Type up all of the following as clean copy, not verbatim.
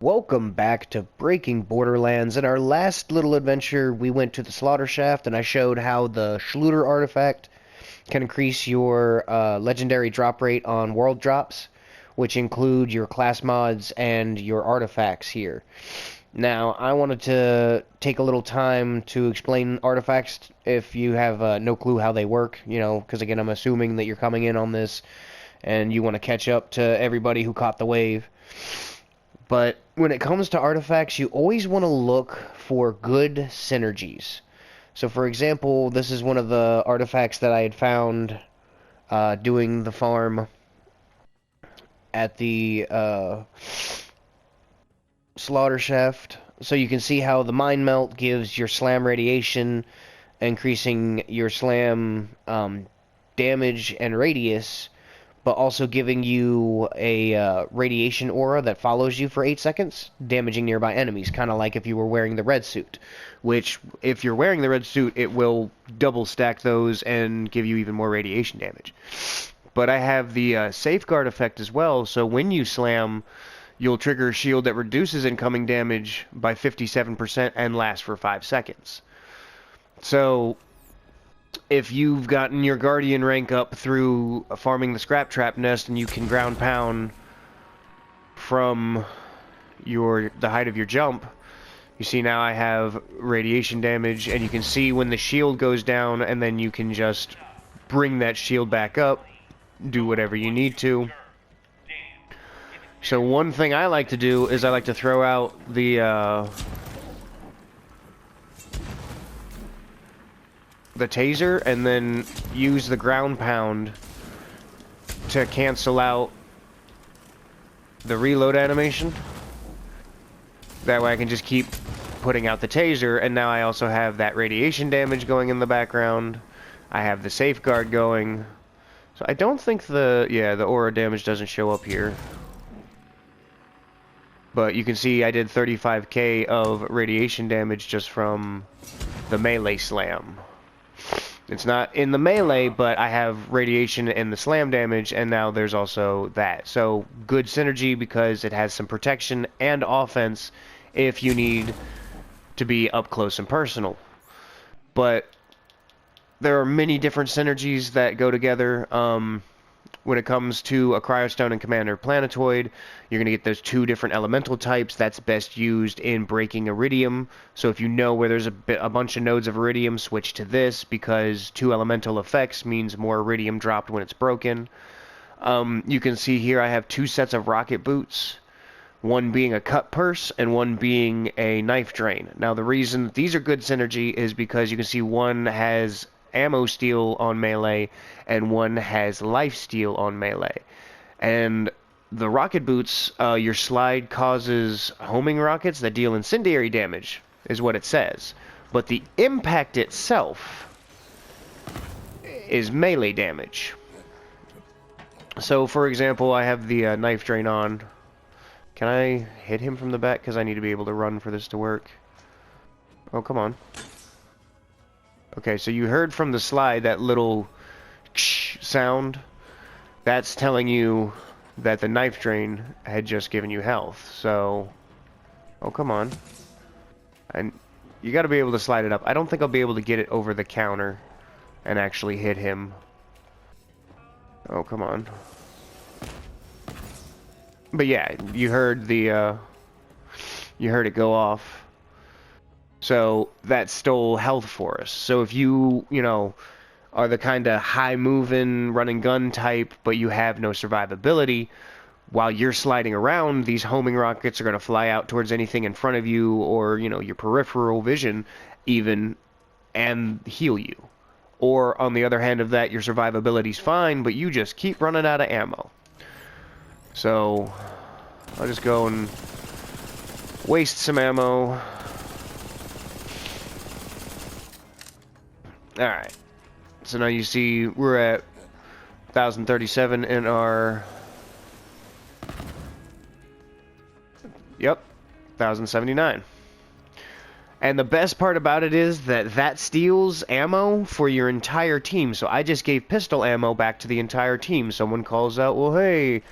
Welcome back to Breaking Borderlands. In our last little adventure, we went to the Slaughter Shaft, and I showed how the Schluter artifact can increase your legendary drop rate on world drops, which include your class mods and your artifacts here. Now, I wanted to take a little time to explain artifacts if you have no clue how they work, because again, I'm assuming that you're coming in on this and you want to catch up to everybody who caught the wave. But when it comes to artifacts, you always want to look for good synergies. So, for example, this is one of the artifacts that I had found doing the farm at the slaughter shaft. So you can see how the mind melt gives your slam radiation, increasing your slam damage and radius, but also giving you a radiation aura that follows you for 8 seconds, damaging nearby enemies, kind of like if you were wearing the red suit. Which, if you're wearing the red suit, it will double stack those and give you even more radiation damage. But I have the safeguard effect as well, so when you slam, you'll trigger a shield that reduces incoming damage by 57% and lasts for 5 seconds. So if you've gotten your Guardian rank up through farming the Scrap Trap nest and you can ground pound from the height of your jump, you see now I have radiation damage, and you can see when the shield goes down, and then you can just bring that shield back up, do whatever you need to. So one thing I like to do is I like to throw out the taser and then use the ground pound to cancel out the reload animation. That way I can just keep putting out the taser, and now I also have that radiation damage going in the background. I have the safeguard going. So I don't think the aura damage doesn't show up here. But you can see I did 35k of radiation damage just from the melee slam. It's not in the melee, but I have radiation in the slam damage, and now there's also that. So, good synergy because it has some protection and offense if you need to be up close and personal. But there are many different synergies that go together. When it comes to a Cryostone and Commander Planetoid, you're going to get those two different elemental types. That's best used in breaking Iridium. So if you know where there's a bunch of nodes of Iridium, switch to this, because two elemental effects means more Iridium dropped when it's broken. You can see here I have two sets of rocket boots, one being a cut purse and one being a knife drain. Now the reason these are good synergy is because you can see one has ammo steal on melee and one has life steal on melee. And the rocket boots, your slide causes homing rockets that deal incendiary damage, is what it says. But the impact itself is melee damage. So for example, I have the knife drain on. Can I hit him from the back? Because I need to be able to run for this to work. Oh, come on. Okay, so you heard from the slide that little sound. That's telling you that the knife drain had just given you health. So, oh, come on. And you got to be able to slide it up. I don't think I'll be able to get it over the counter and actually hit him. Oh, come on. But yeah, you heard the you heard it go off. So that stole health for us. So if you are the kind of high-moving, run-and-gun type, but you have no survivability, while you're sliding around, these homing rockets are going to fly out towards anything in front of you, or, your peripheral vision, even, and heal you. Or, on the other hand of that, your survivability's fine, but you just keep running out of ammo. So, I'll just go and waste some ammo. Alright. So now you see we're at 1,037 in our... Yep, 1,079. And the best part about it is that steals ammo for your entire team. So I just gave pistol ammo back to the entire team. Someone calls out, well, hey,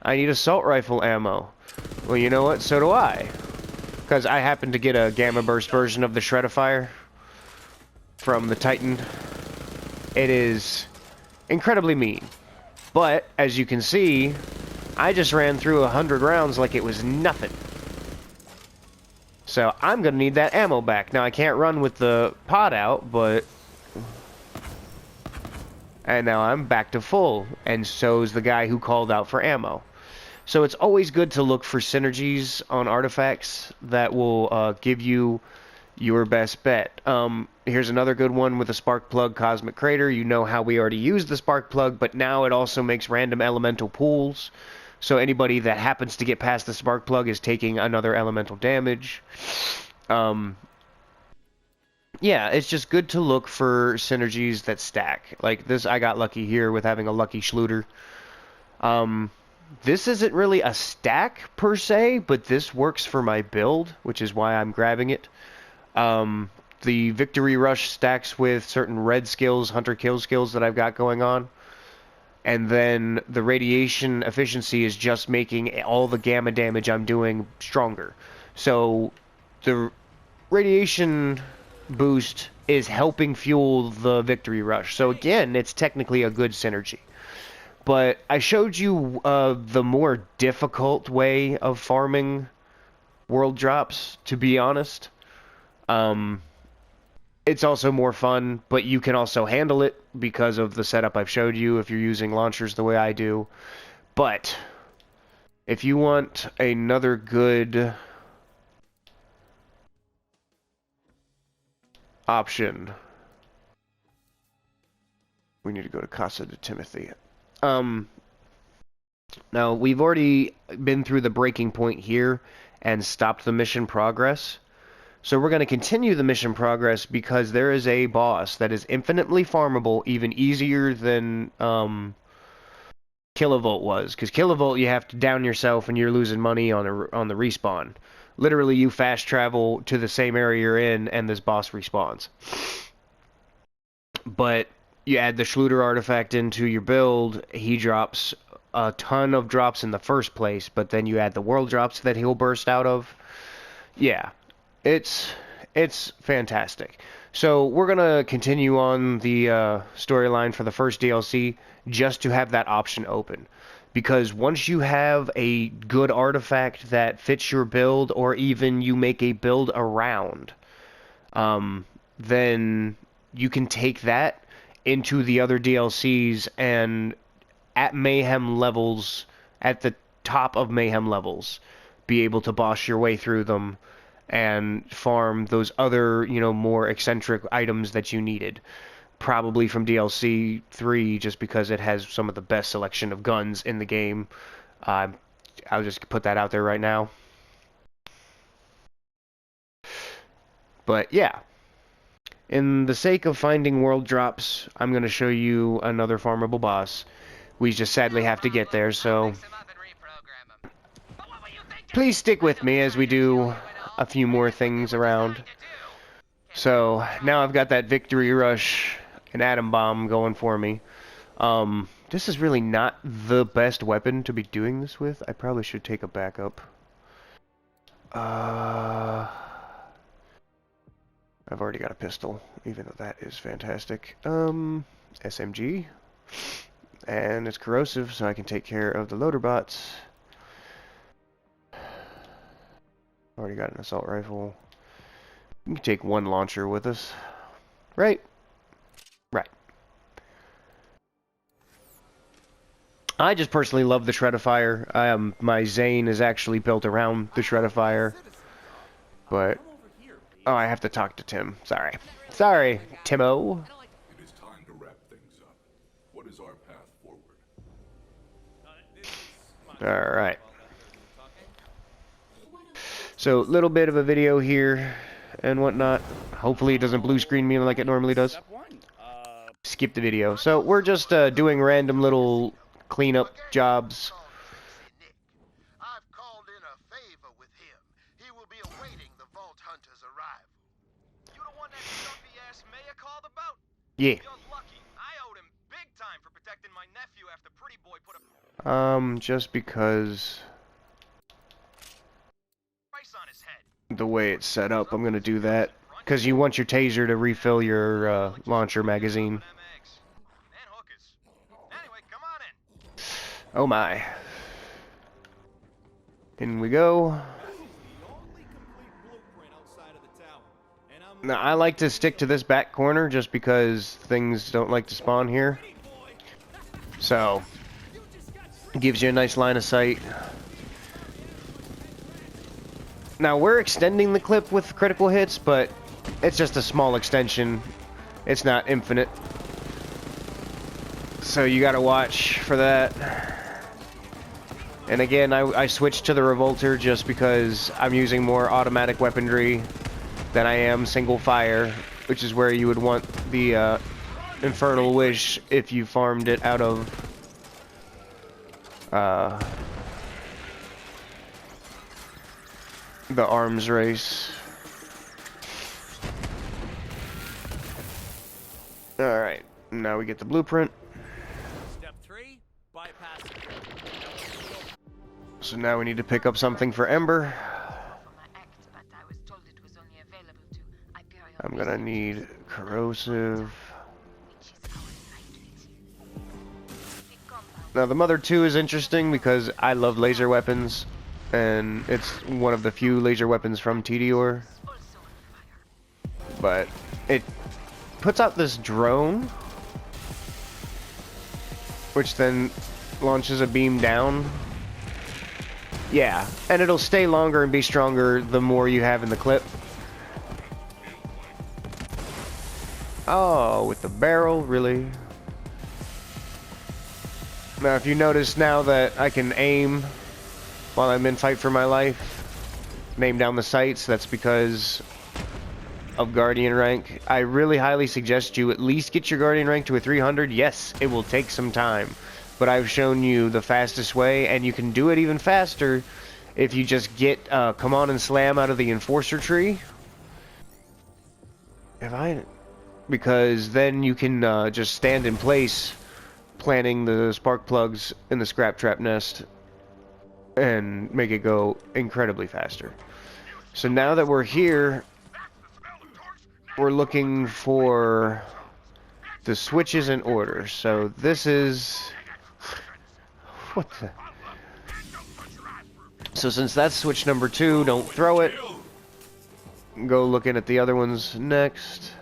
I need assault rifle ammo. Well, you know what? So do I. Because I happen to get a Gamma Burst version of the Shreddifier from the Titan. It is incredibly mean. But, as you can see, I just ran through 100 rounds like it was nothing. So, I'm going to need that ammo back. Now, I can't run with the pod out, but... And now I'm back to full. And so's the guy who called out for ammo. So it's always good to look for synergies on artifacts that will give you your best bet. Here's another good one with a spark plug, Cosmic Crater. You know how we already used the spark plug, but now it also makes random elemental pools. So anybody that happens to get past the spark plug is taking another elemental damage. Yeah, it's just good to look for synergies that stack. Like this, I got lucky here with having a lucky Schluter. This isn't really a stack per se, but this works for my build, which is why I'm grabbing it. The Victory Rush stacks with certain red skills, hunter kill skills that I've got going on. And then the radiation efficiency is just making all the gamma damage I'm doing stronger. So the radiation boost is helping fuel the Victory Rush. So again, it's technically a good synergy. But I showed you the more difficult way of farming world drops, to be honest. It's also more fun, but you can also handle it because of the setup I've showed you if you're using launchers the way I do. But if you want another good option, we need to go to Casa de Timothy. Now, we've already been through the breaking point here and stopped the mission progress. So we're going to continue the mission progress because there is a boss that is infinitely farmable, even easier than Kilovolt was. Because Kilovolt, you have to down yourself and you're losing money on the respawn. Literally, you fast travel to the same area you're in and this boss respawns. But you add the Schluter artifact into your build, he drops a ton of drops in the first place, but then you add the world drops that he'll burst out of. Yeah, it's fantastic. So we're gonna continue on the storyline for the first DLC just to have that option open, because once you have a good artifact that fits your build, or even you make a build around, then you can take that into the other DLCs and at Mayhem levels, at the top of Mayhem levels, be able to boss your way through them and farm those other, more eccentric items that you needed. Probably from DLC 3, just because it has some of the best selection of guns in the game. I'll just put that out there right now. But yeah, in the sake of finding world drops, I'm going to show you another farmable boss. We just sadly have to get there, so please stick with me as we do a few more things around. So now I've got that Victory Rush and Atom Bomb going for me. This is really not the best weapon to be doing this with. I probably should take a backup. I've already got a pistol, even though that is fantastic. SMG. And it's corrosive, so I can take care of the loader bots. Already got an assault rifle. We can take one launcher with us. Right? Right. I just personally love the Shreddifier. My Zane is actually built around the Shreddifier. But... oh, I have to talk to Tim. Sorry. Sorry, Timo. It is time to wrap things up. What is our path forward? Alright. So, little bit of a video here and whatnot. Hopefully it doesn't blue screen me like it normally does. Skip the video. So, we're just doing random little cleanup jobs. I've called in a favor with him. He will be awaiting the Vault Hunter's arrival. You the one that stumpy ass mayor called about? Yeah. You're lucky. I owed him big time for protecting my nephew after Pretty Boy put a Just because price on his head. the way it's set up, I'm gonna do that. Because you want your taser to refill your launcher magazine. And hookers. Anyway, come on in. Oh my. In we go. Now, I like to stick to this back corner just because things don't like to spawn here. So, it gives you a nice line of sight. Now, we're extending the clip with critical hits, but it's just a small extension. It's not infinite. So you gotta watch for that. And again, I switched to the Revolter just because I'm using more automatic weaponry than I am single fire, which is where you would want the Infernal Wish if you farmed it out of the arms race. Alright, now we get the blueprint. Step 3, bypass. So now we need to pick up something for Ember. I'm gonna need corrosive. Now the Mother 2 is interesting because I love laser weapons, and it's one of the few laser weapons from Tediore. But it puts out this drone, which then launches a beam down. Yeah, and it'll stay longer and be stronger the more you have in the clip. Oh, with the barrel, really? Now, if you notice now that I can aim while I'm in fight for my life, and aim down the sights, that's because of Guardian rank. I really highly suggest you at least get your Guardian rank to a 300. Yes, it will take some time, but I've shown you the fastest way, and you can do it even faster if you just get Come On and Slam out of the Enforcer tree. Because then you can just stand in place, planting the spark plugs in the scrap trap nest, and make it go incredibly faster. So now that we're here, we're looking for the switches in order. So this is... What the... So since that's switch number 2, don't throw it. Go looking at the other ones next.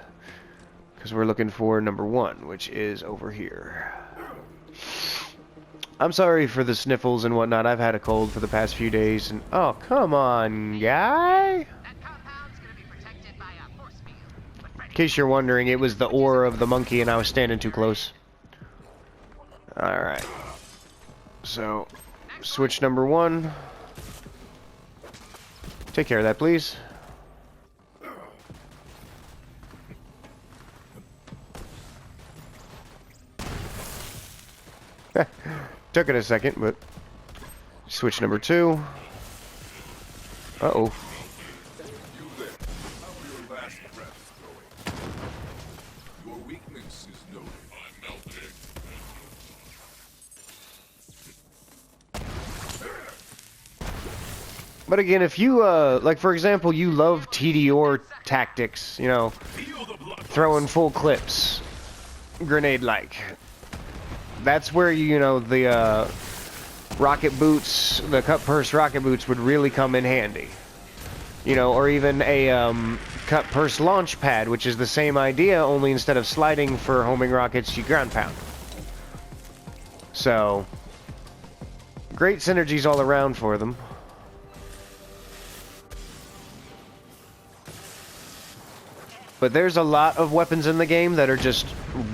Because we're looking for number 1, which is over here. I'm sorry for the sniffles and whatnot. I've had a cold for the past few days, and oh, come on, guy! In case you're wondering, it was the ore of the monkey, and I was standing too close. Alright. So, switch number 1. Take care of that, please. Took it a second, but switch number 2. Uh-oh. Your weakness is noted. But again, if you, like for example, you love Tediore tactics, you know, throwing full clips, grenade-like. That's where, you know, the rocket boots, the cut purse rocket boots would really come in handy. You know, or even a cut purse launch pad, which is the same idea, only instead of sliding for homing rockets, you ground pound. So, great synergies all around for them. But there's a lot of weapons in the game that are just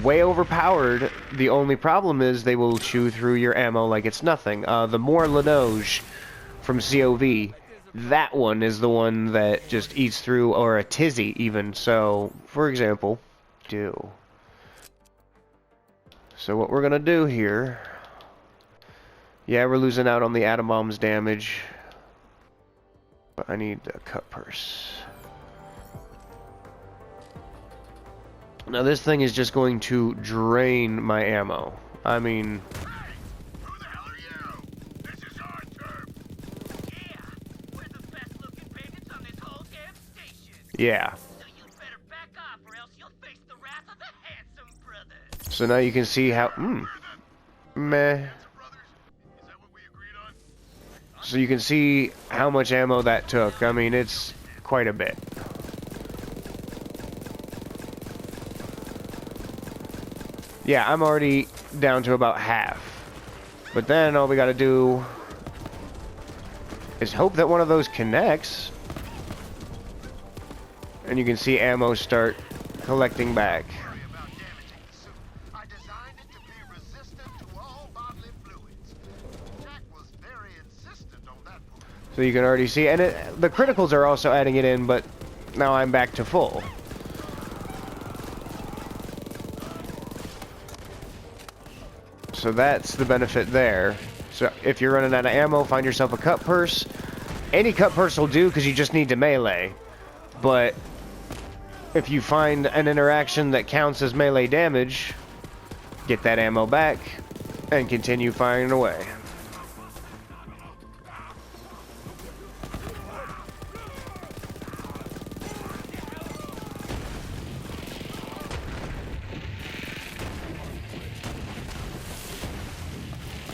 way overpowered. The only problem is they will chew through your ammo like it's nothing. The More Linoge from COV, that one is the one that just eats through, or a Tizzy even. So, for example, So what we're gonna do here, yeah, we're losing out on the atom bomb's damage, but I need a cut purse. Now this thing is just going to drain my ammo. I mean... Who the hell are you? This is our turf. Yeah, we're the best looking bandits on this whole damn station. Yeah. So you better back off or else you'll face the wrath of the Handsome Brothers. So now you can see how... Meh. Brothers? Is that what we agreed on? So you can see how much ammo that took. I mean, it's quite a bit. Yeah, I'm already down to about half. But then all we gotta do is hope that one of those connects. And you can see ammo start collecting back. Worry about damaging the suit. I designed it to be resistant to all bodily fluids. Jack was very insistent on that point. So you can already see, and the criticals are also adding it in, but now I'm back to full. So that's the benefit there. So if you're running out of ammo, find yourself a cut purse. Any cut purse will do because you just need to melee. But if you find an interaction that counts as melee damage, get that ammo back and continue firing away.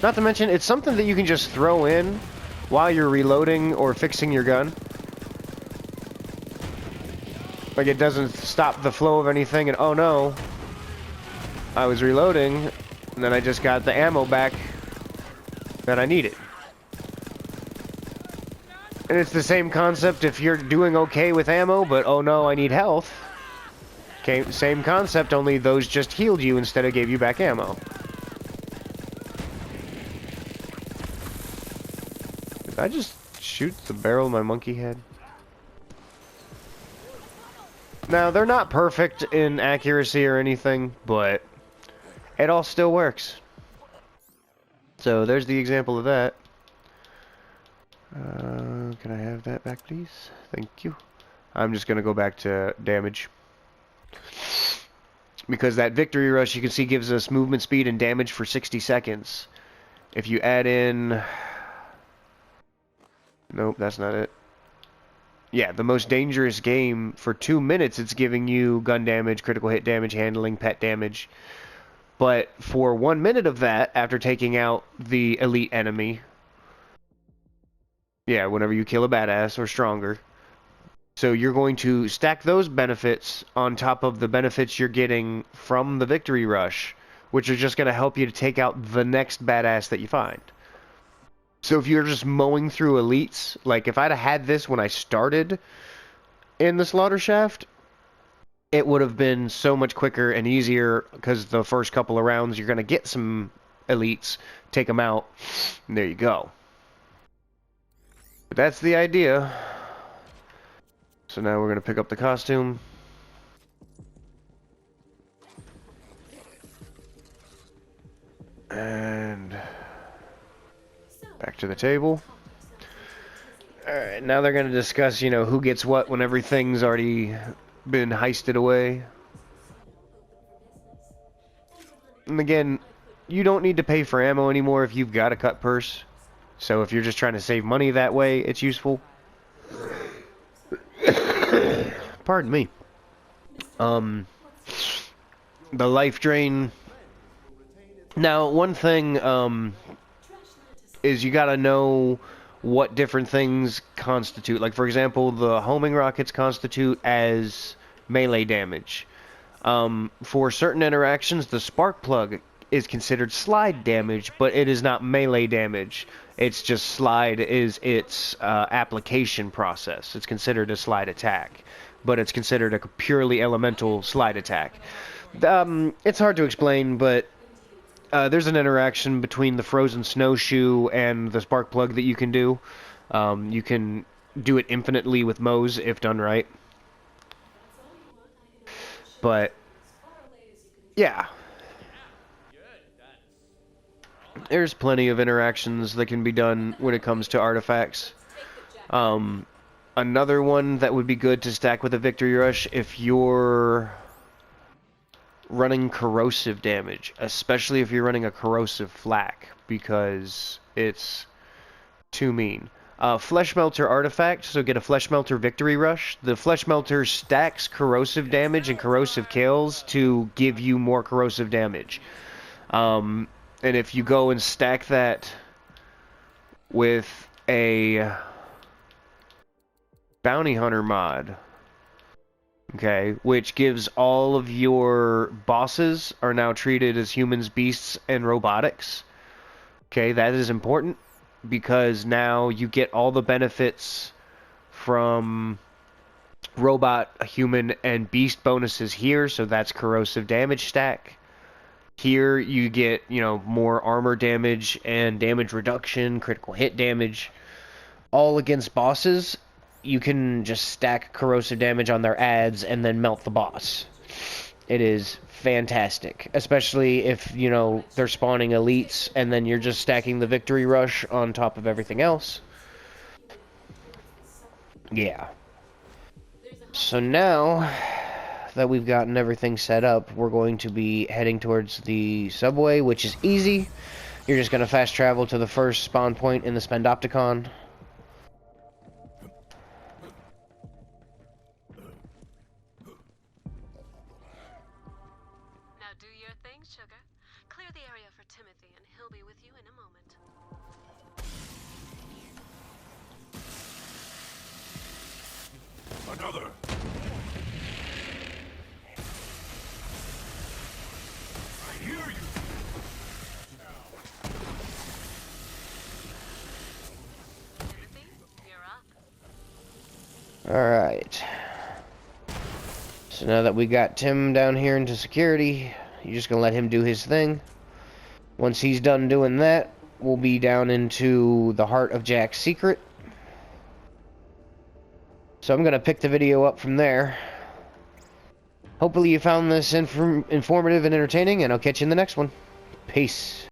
Not to mention, it's something that you can just throw in while you're reloading or fixing your gun. Like, it doesn't stop the flow of anything, and oh no, I was reloading, and then I just got the ammo back that I needed. And it's the same concept if you're doing okay with ammo, but oh no, I need health. Okay, same concept, only those just healed you instead of gave you back ammo. Did I just shoot the barrel of my monkey head? Now, they're not perfect in accuracy or anything, but it all still works. So there's the example of that. Can I have that back, please? Thank you. I'm just going to go back to damage. Because that victory rush, you can see, gives us movement speed and damage for 60 seconds. If you add in... Nope, that's not it. Yeah, the most dangerous game for 2 minutes, it's giving you gun damage, critical hit damage, handling, pet damage. But for 1 minute of that, after taking out the elite enemy, yeah, whenever you kill a badass or stronger, so you're going to stack those benefits on top of the benefits you're getting from the victory rush, which are just going to help you to take out the next badass that you find. So if you're just mowing through elites, like if I'd have had this when I started in the Slaughter Shaft, it would have been so much quicker and easier because the first couple of rounds you're going to get some elites, take them out, and there you go. But that's the idea. So now we're going to pick up the costume. And... back to the table. Alright, now they're going to discuss, you know, who gets what when everything's already been heisted away. And again, you don't need to pay for ammo anymore if you've got a cut purse. So if you're just trying to save money that way, it's useful. Pardon me. The life drain. Now, one thing, is you gotta know what different things constitute. Like, for example, the homing rockets constitute as melee damage. For certain interactions, the spark plug is considered slide damage, but it is not melee damage. It's just slide is its application process. It's considered a slide attack, but it's considered a purely elemental slide attack. It's hard to explain, but there's an interaction between the frozen snowshoe and the spark plug that you can do. You can do it infinitely with Moe's if done right. But, yeah. There's plenty of interactions that can be done when it comes to artifacts. Another one that would be good to stack with a victory rush, if you're running corrosive damage, especially if you're running a corrosive flak, because it's too mean. Flesh Melter artifact, so get a Flesh Melter victory rush. The Flesh Melter stacks corrosive damage and corrosive kills to give you more corrosive damage. And if you go and stack that with a Bounty Hunter mod, okay, which gives all of your bosses are now treated as humans, beasts, and robotics. Okay, that is important, because now you get all the benefits from robot, human, and beast bonuses here, so that's corrosive damage stack. Here you get, you know, more armor damage and damage reduction, critical hit damage, all against bosses. You can just stack corrosive damage on their ads and then melt the boss. It is fantastic, especially if, you know, they're spawning elites and then you're just stacking the victory rush on top of everything else. Yeah. So now that we've gotten everything set up, we're going to be heading towards the subway, which is easy. You're just going to fast travel to the first spawn point in the Spendopticon. Do your thing, sugar. Clear the area for Timothy, and he'll be with you in a moment. Another! I hear you! Timothy, you're up. Alright. So now that we got Tim down here into security, you're just going to let him do his thing. Once he's done doing that, we'll be down into the heart of Jack's secret. So I'm going to pick the video up from there. Hopefully you found this informative and entertaining, and I'll catch you in the next one. Peace.